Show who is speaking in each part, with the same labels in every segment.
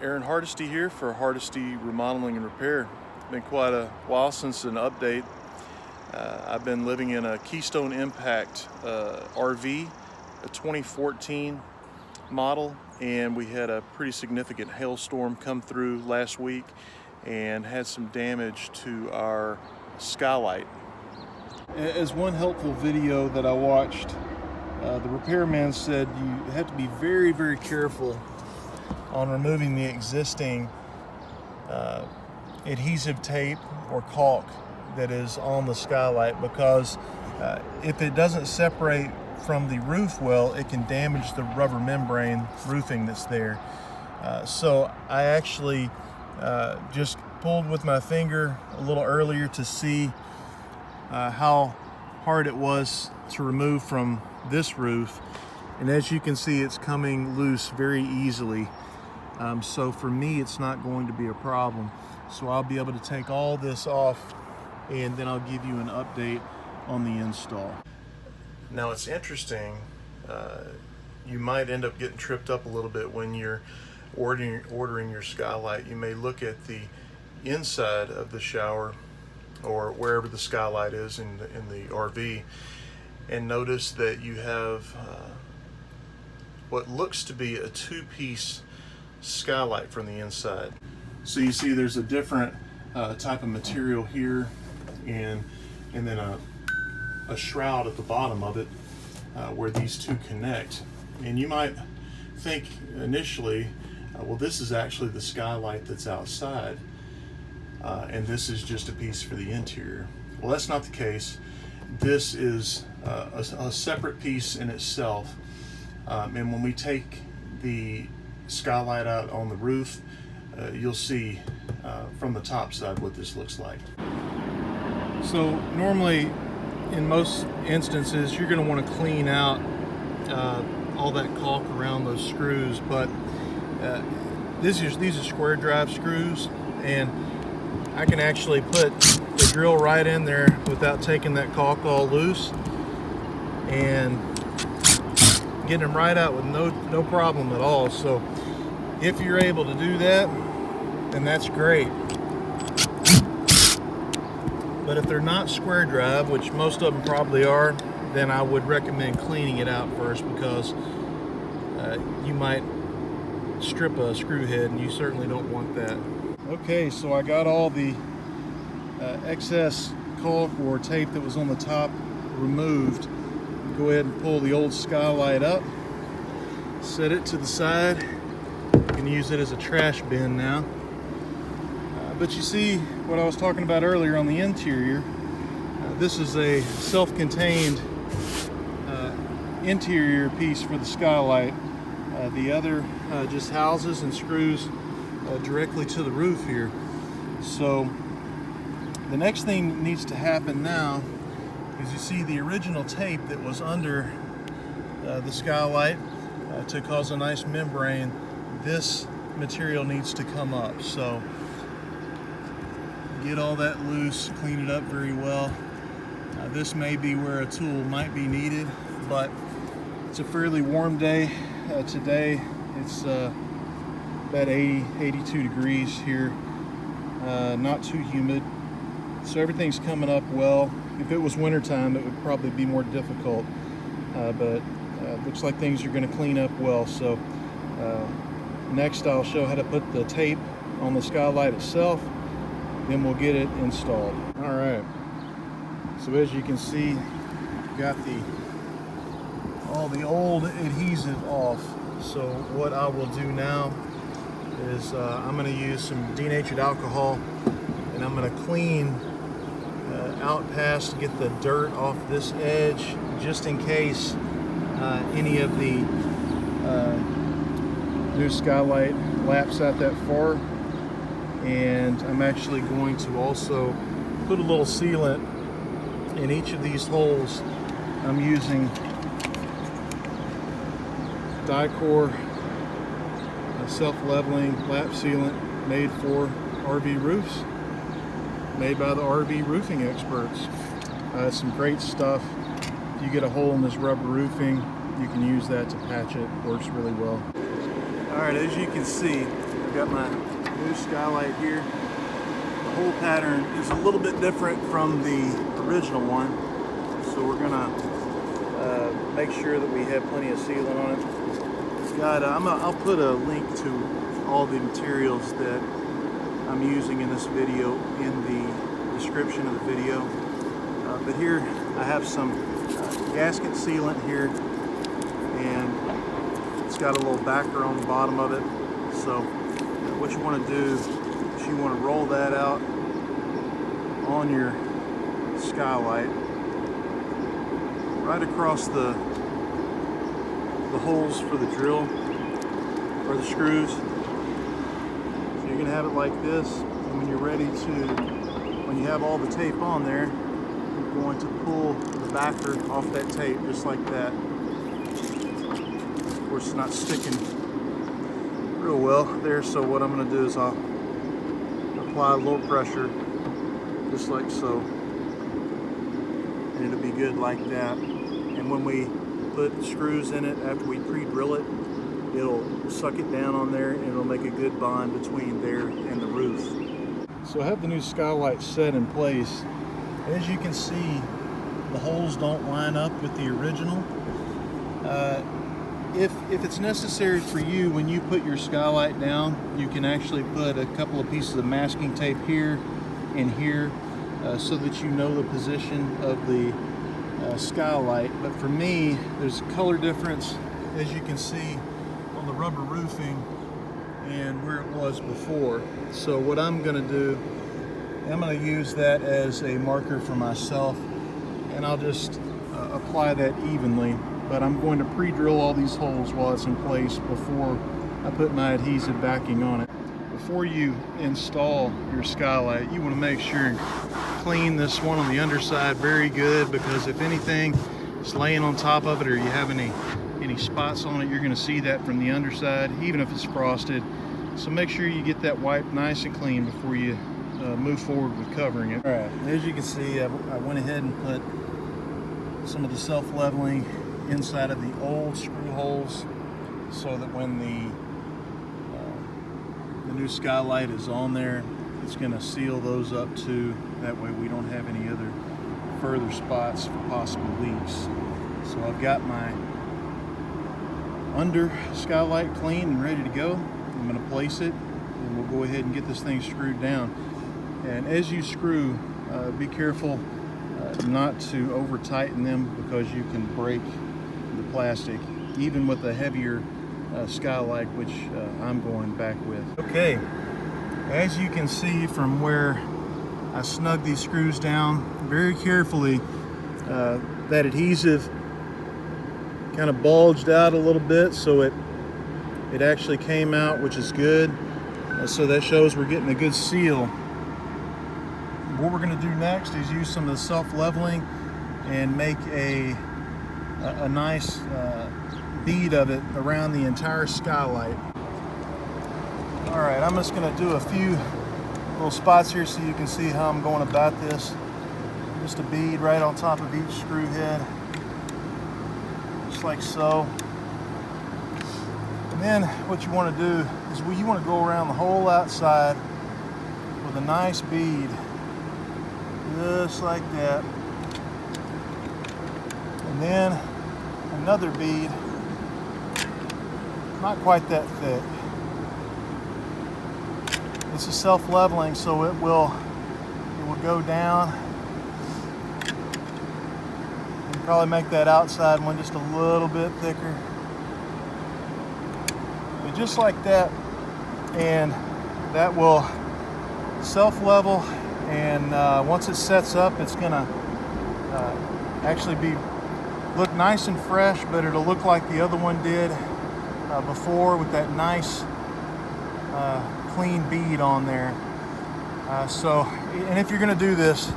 Speaker 1: Aaron Hardesty here for Hardesty Remodeling and Repair. It's been quite a while since an update. I've been living in a Keystone Impact RV, a 2014 model, and we had a pretty significant hailstorm come through last week and had some damage to our skylight. As one helpful video that I watched, the repairman said you have to be very, very careful on removing the existing adhesive tape or caulk that is on the skylight, because if it doesn't separate from the roof well, it can damage the rubber membrane roofing that's there. So I actually just pulled with my finger a little earlier to see how hard it was to remove from this roof, and as you can see, it's coming loose very easily. So for me, it's not going to be a problem. So I'll be able to take all this off, and then I'll give you an update on the install. Now it's interesting, you might end up getting tripped up a little bit when you're ordering your skylight. You may look at the inside of the shower or wherever the skylight is in the RV and notice that you have what looks to be a two-piece skylight from the inside. So you see there's a different type of material here, and then a shroud at the bottom of it where these two connect. And you might think initially, well, this is actually the skylight that's outside, and this is just a piece for the interior. Well, that's not the case. This is a separate piece in itself, and when we take the skylight out on the roof, you'll see from the top side what this looks like. So normally, in most instances, you're going to want to clean out all that caulk around those screws, but these are square drive screws, and I can actually put the drill right in there without taking that caulk all loose and getting them right out with no problem at all. So if you're able to do that, then that's great. But if they're not square drive, which most of them probably are, then I would recommend cleaning it out first, because you might strip a screw head, and you certainly don't want that. Okay, so I got all the excess caulk or tape that was on the top removed. Go ahead and pull the old skylight up, set it to the side. You can use it as a trash bin now. But you see what I was talking about earlier on the interior. This is a self-contained interior piece for the skylight. The other just houses and screws directly to the roof here. So the next thing that needs to happen now is, you see the original tape that was under the skylight to cause a nice membrane. This material needs to come up. So get all that loose, clean it up very well. This may be where a tool might be needed, but it's a fairly warm day today. It's about 82 degrees here, not too humid, so everything's coming up well. If it was wintertime, it would probably be more difficult, but looks like things are going to clean up well. So next I'll show how to put the tape on the skylight itself, then we'll get it installed. All right, so as you can see, got all the old adhesive off. So what I will do now is I'm going to use some denatured alcohol, and I'm going to clean out past, get the dirt off this edge, just in case any of the new skylight laps out that far. And I'm actually going to also put a little sealant in each of these holes. I'm using Dicor self-leveling lap sealant made for RV roofs, made by the RV roofing experts. Some great stuff. If you get a hole in this rubber roofing, you can use that to patch it. Works really well. All right, as you can see, got my new Skylight here. The hole pattern is a little bit different from the original one, so we're gonna make sure that we have plenty of sealant on it. It's got I'll put a link to all the materials that I'm using in this video in the description of the video. But here I have some gasket sealant here, and it's got a little backer on the bottom of it. So what you want to do is you want to roll that out on your Skylight right across the holes for the drill or the screws. So you're going to have it like this, and when you're ready to, when you have all the tape on there, you're going to pull the backer off that tape just like that. Of course, it's not sticking real well there, so what I'm going to do is I'll apply a little pressure just like so, and it'll be good like that. And when we put screws in it after we pre-drill it, it'll suck it down on there, and it'll make a good bond between there and the roof. So I have the new Skylight set in place. As you can see, the holes don't line up with the original. If it's necessary for you, when you put your Skylight down, you can actually put a couple of pieces of masking tape here and here so that you know the position of the Skylight. But for me, there's a color difference, as you can see, on the rubber roofing and where it was before. So what I'm going to do, I'm going to use that as a marker for myself, and I'll just apply that evenly. But I'm going to pre-drill all these holes while it's in place before I put my adhesive backing on it. Before you install your Skylight, you want to make sure you clean this one on the underside very good, because if anything is laying on top of it or you have any spots on it, you're going to see that from the underside, even if it's frosted. So make sure you get that wiped nice and clean before you move forward with covering it. All right, as you can see, I went ahead and put some of the self-leveling inside of the old screw holes, so that when the new Skylight is on there, it's going to seal those up too. That way we don't have any other further spots for possible leaks. So I've got my under Skylight clean and ready to go. I'm going to place it, and we'll go ahead and get this thing screwed down. And as you screw, be careful not to over tighten them, because you can break the plastic, even with a heavier Skylight, which I'm going back with. Okay, as you can see from where I snug these screws down very carefully, that adhesive kind of bulged out a little bit, so it actually came out, which is good. So that shows we're getting a good seal. What we're going to do next is use some of the self-leveling and make a nice bead of it around the entire Skylight. All right, I'm just going to do a few little spots here so you can see how I'm going about this. Just a bead right on top of each screw head, just like so. And then what you want to do is you want to go around the whole outside with a nice bead, just like that. And then another bead, not quite that thick. This is self-leveling, so it will go down. You can probably make that outside one just a little bit thicker. But just like that, and that will self-level, and once it sets up, it's gonna actually look nice and fresh, but it'll look like the other one did before, with that nice clean bead on there. And if you're going to do this,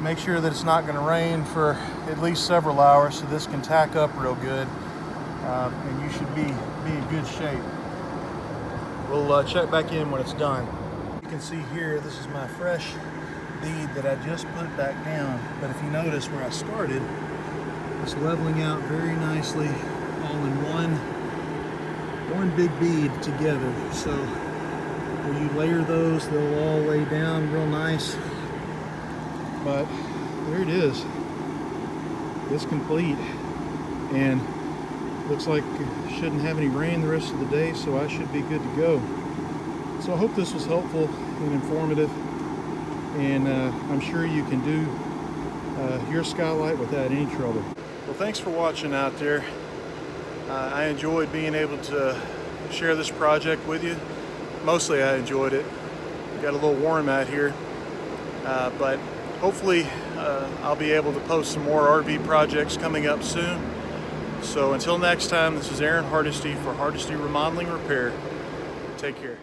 Speaker 1: make sure that it's not going to rain for at least several hours, so this can tack up real good, and you should be in good shape. We'll check back in when it's done. You can see here, this is my fresh bead that I just put back down, but if you notice where I started, it's leveling out very nicely, all in one one big bead together. So when you layer those, they'll all lay down real nice. But there it is. It's complete, and looks like shouldn't have any rain the rest of the day, so I should be good to go. So I hope this was helpful and informative, and I'm sure you can do your skylight without any trouble. Well, thanks for watching out there. I enjoyed being able to share this project with you. Mostly I enjoyed it. Got a little warm out here, but hopefully I'll be able to post some more RV projects coming up soon. So until next time, this is Aaron Hardesty for Hardesty Remodeling Repair. Take care.